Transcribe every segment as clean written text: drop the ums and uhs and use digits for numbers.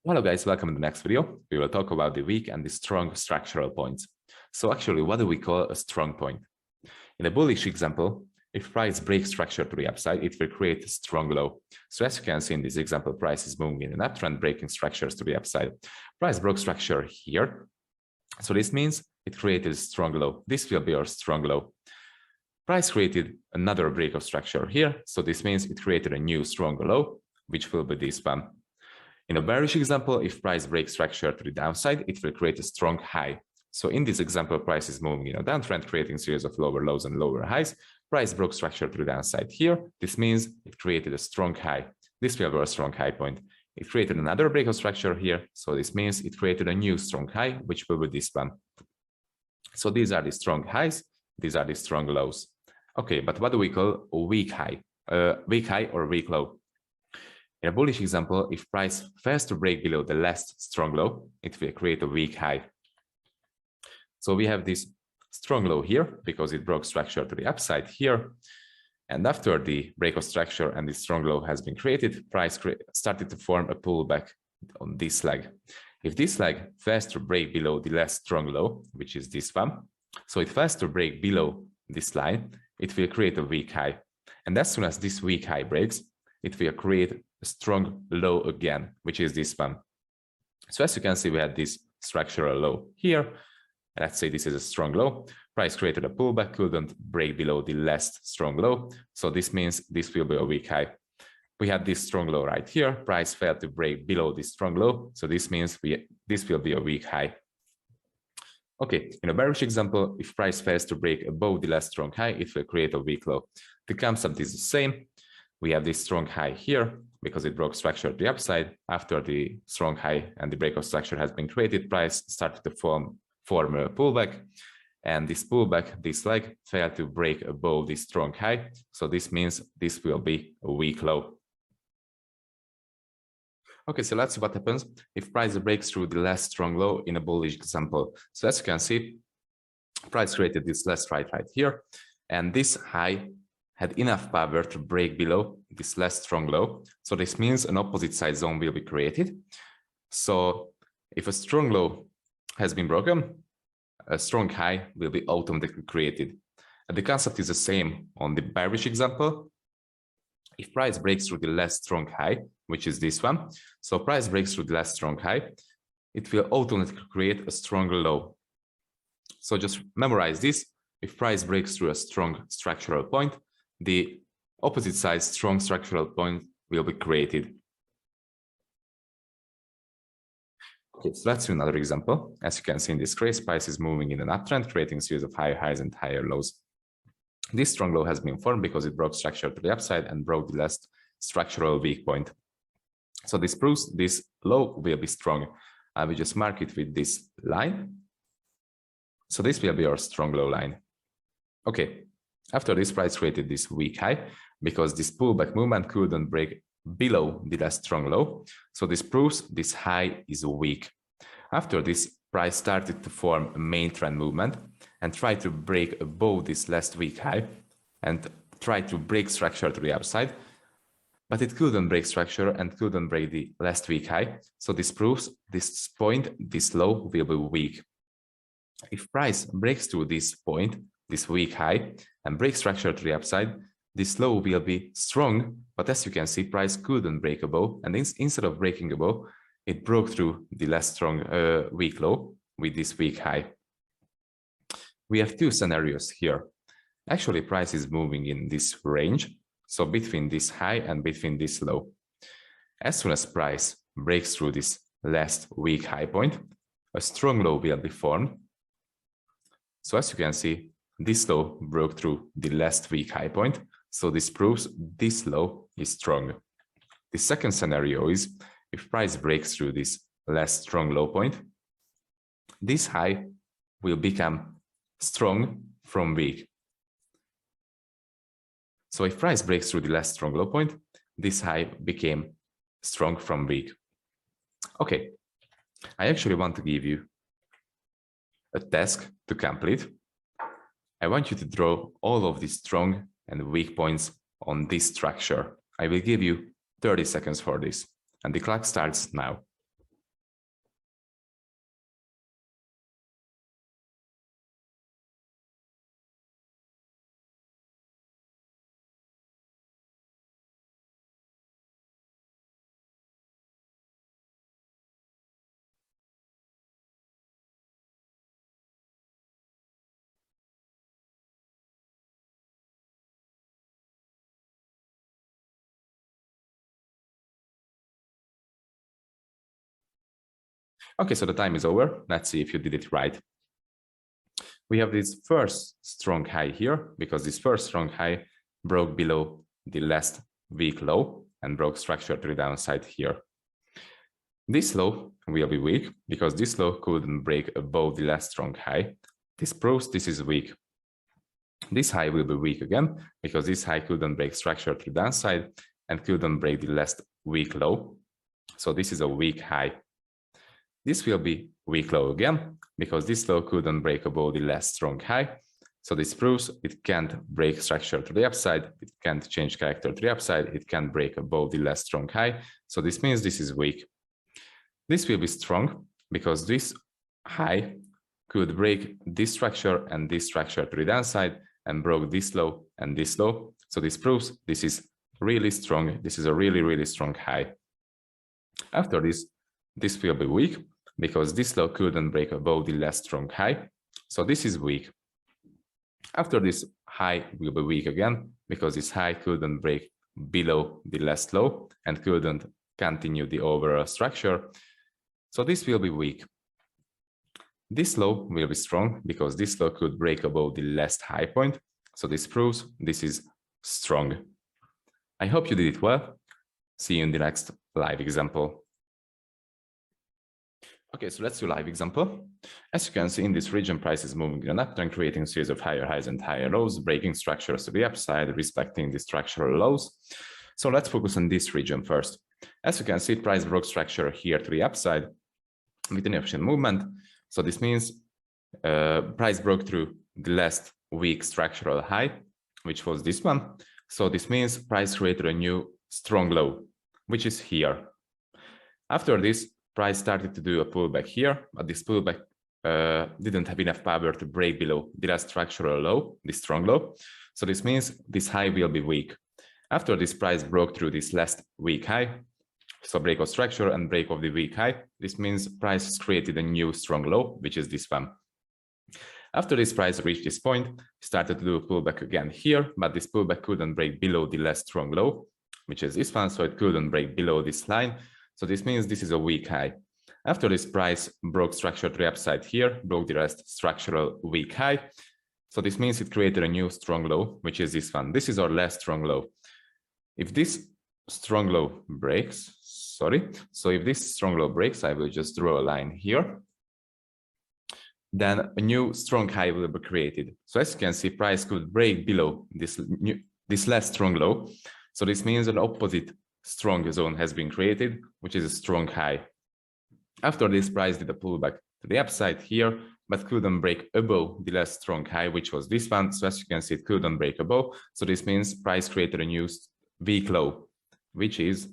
Hello guys, welcome to the next video. We will talk about the weak and the strong structural points. So actually, what do we call a strong point? In a bullish example, if price breaks structure to the upside, it will create a strong low. So as you can see in this example, price is moving in an uptrend, breaking structures to the upside. Price broke structure here. So this means it created a strong low. This will be our strong low. Price created another break of structure here. So this means it created a new strong low, which will be this one. In a bearish example, if price breaks structure to the downside, it will create a strong high. So in this example, price is moving in a downtrend, creating a series of lower lows and lower highs. Price broke structure to the downside here. This means it created a strong high. This will be a strong high point. It created another break of structure here. So this means it created a new strong high, which will be this one. So these are the strong highs. These are the strong lows. Okay, but what do we call a weak high? Weak high or weak low? In a bullish example, if price fails to break below the last strong low, it will create a weak high. So we have this strong low here because it broke structure to the upside here. And after the break of structure and the strong low has been created, price started to form a pullback on this leg. If this leg fails to break below the last strong low, which is this one, so it fails to break below this line, it will create a weak high. And as soon as this weak high breaks, it will create a strong low again, which is this one. So as you can see, we had this structural low here. Let's say this is a strong low. Price created a pullback, couldn't break below the last strong low. So this means this will be a weak high. We had this strong low right here. Price failed to break below this strong low. So this means this will be a weak high. Okay, in a bearish example, if price fails to break above the last strong high, it will create a weak low. The concept is the same. We have this strong high here because it broke structure to the upside. After the strong high and the break of structure has been created, price started to form a pullback. And this pullback, this leg, failed to break above this strong high. So this means this will be a weak low. Okay, so let's see what happens if price breaks through the last strong low in a bullish example. So as you can see, price created this last right here. And this high had enough power to break below this last strong low. So this means an opposite side zone will be created. So if a strong low has been broken, a strong high will be automatically created. And the concept is the same on the bearish example. If price breaks through the last strong high, which is this one, so price breaks through the last strong high, it will automatically create a stronger low. So just memorize this. If price breaks through a strong structural point, the opposite side strong structural point will be created. Okay, so let's do another example. As you can see in this case, price is moving in an uptrend, creating a series of higher highs and higher lows. This strong low has been formed because it broke structure to the upside and broke the last structural weak point. So this proves this low will be strong. I will just mark it with this line. So this will be our strong low line. Okay. After this, price created this weak high because this pullback movement couldn't break below the last strong low. So this proves this high is weak. After this, price started to form a main trend movement and tried to break above this last weak high and tried to break structure to the upside. But it couldn't break structure and couldn't break the last weak high. So this proves this point, this low will be weak. If price breaks through this point, this weak high, and break structure to the upside, this low will be strong, but as you can see, price couldn't break above, and instead of breaking above, it broke through the last strong weak low with this weak high. We have two scenarios here. Actually, price is moving in this range, so between this high and between this low. As soon as price breaks through this last weak high point, a strong low will be formed. So as you can see, this low broke through the last weak high point, so this proves this low is strong. The second scenario is if price breaks through this last strong low point, this high will become strong from weak. So if price breaks through the last strong low point, this high became strong from weak. Okay, I actually want to give you a task to complete. I want you to draw all of these strong and weak points on this structure. I will give you 30 seconds for this, and the clock starts now. Okay, so the time is over. Let's see if you did it right. We have this first strong high here because this first strong high broke below the last week low and broke structure to the downside here. This low will be weak because this low couldn't break above the last strong high. This proves this is weak. This high will be weak again because this high couldn't break structure to the downside and couldn't break the last week low. So this is a weak high. This will be weak low again because this low couldn't break above the last strong high. So this proves it can't break structure to the upside. It can't change character to the upside. It can't break above the last strong high. So this means this is weak. This will be strong because this high could break this structure and this structure to the downside and broke this low and this low. So this proves this is really strong. This is a really, really strong high. After this, this will be weak because this low couldn't break above the last strong high. So this is weak. After this high will be weak again because this high couldn't break below the last low and couldn't continue the overall structure. So this will be weak. This low will be strong because this low could break above the last high point. So this proves this is strong. I hope you did it well. See you in the next live example. Okay, so let's do live example. As you can see in this region, price is moving in an uptrend, creating a series of higher highs and higher lows, breaking structures to the upside, respecting the structural lows. So let's focus on this region first. As you can see, price broke structure here to the upside with an efficient movement. So this means price broke through the last week structural high, which was this one. So this means price created a new strong low, which is here. After this, price started to do a pullback here, but this pullback didn't have enough power to break below the last structural low, the strong low. So this means this high will be weak. After this price broke through this last week high, so break of structure and break of the week high, this means price has created a new strong low, which is this one. After this price reached this point, started to do a pullback again here, but this pullback couldn't break below the last strong low, which is this one, so it couldn't break below this line. So this means this is a weak high. After this price broke structure to the upside here, broke the last structural weak high. So this means it created a new strong low, which is this one. This is our last strong low. If this strong low breaks, so if this strong low breaks, I will just draw a line here. Then a new strong high will be created. So as you can see, price could break below this last strong low. So this means an opposite strong zone has been created, which is a strong high. After this, price did a pullback to the upside here, but couldn't break above the last strong high, which was this one. So as you can see, it couldn't break above. So this means price created a new weak low, which is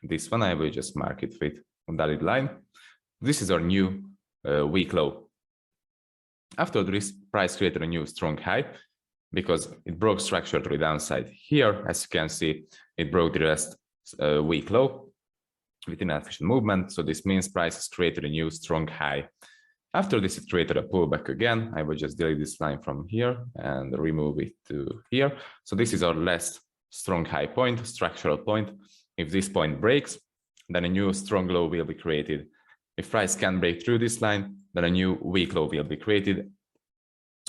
this one. I will just mark it with a dotted line. This is our new weak low. After this, price created a new strong high because it broke structure to the downside here. As you can see, it broke the last weak low with an efficient movement. So this means price has created a new strong high. After this, it created a pullback again. I will just delete this line from here and remove it to here. So this is our last strong high point, structural point. If this point breaks, then a new strong low will be created. If price can break through this line, then a new weak low will be created.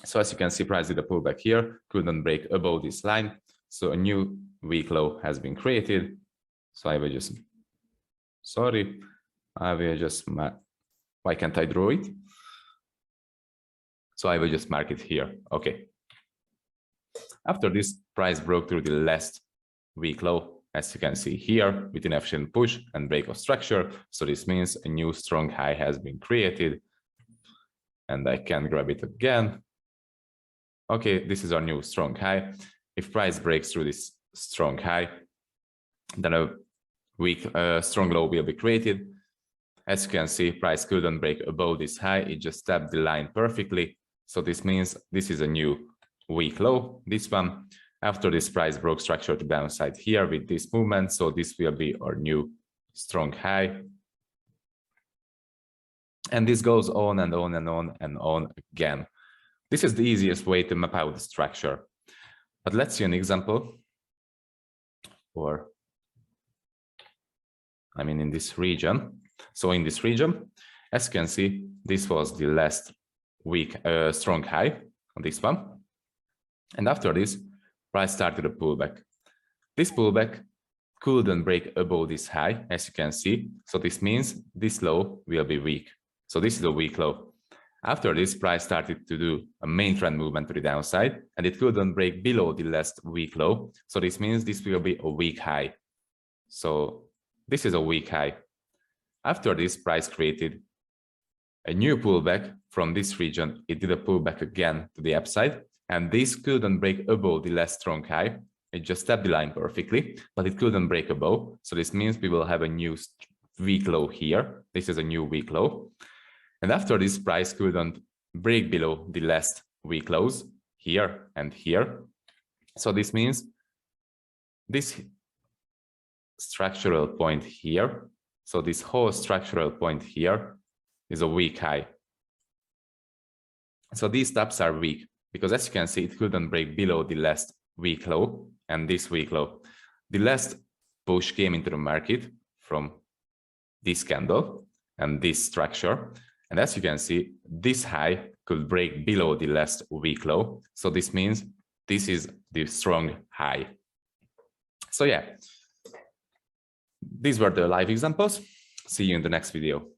So as you can see, price did a pullback here, couldn't break above this line. So a new weak low has been created. So I will just, why can't I draw it? So I will just mark it here. Okay. After this, price broke through the last weak low, as you can see here, with an efficient push and break of structure. So this means a new strong high has been created. And I can grab it again. Okay, this is our new strong high. If price breaks through this strong high, then a weak strong low will be created. As you can see, price couldn't break above this high. It just tapped the line perfectly. So this means this is a new weak low, this one. After this, price broke structure to downside here with this movement. So this will be our new strong high. And this goes on and on and on and on again. This is the easiest way to map out the structure. But let's see an example in this region. So in this region, As you can see, this was the last week strong high on this one. And after this, price started a pullback. This pullback couldn't break above this high, as you can see. So this means this low will be weak. So this is a weak low. After this, price started to do a main trend movement to the downside, and it couldn't break below the last weak low. So this means this will be a weak high. So this is a weak high. After this, price created a new pullback from this region. It did a pullback again to the upside, and this couldn't break above the last strong high. It just tapped the line perfectly, but it couldn't break above. So this means we will have a new weak low here. This is a new weak low. And after this, price couldn't break below the last weak lows here and here. So this means this structural point here, so this whole structural point here is a weak high. So these taps are weak because, as you can see, it couldn't break below the last weak low and this weak low. The last push came into the market from this candle and this structure. And as you can see, this high could break below the last weak low. So this means this is the strong high. So yeah, these were the live examples. See you in the next video.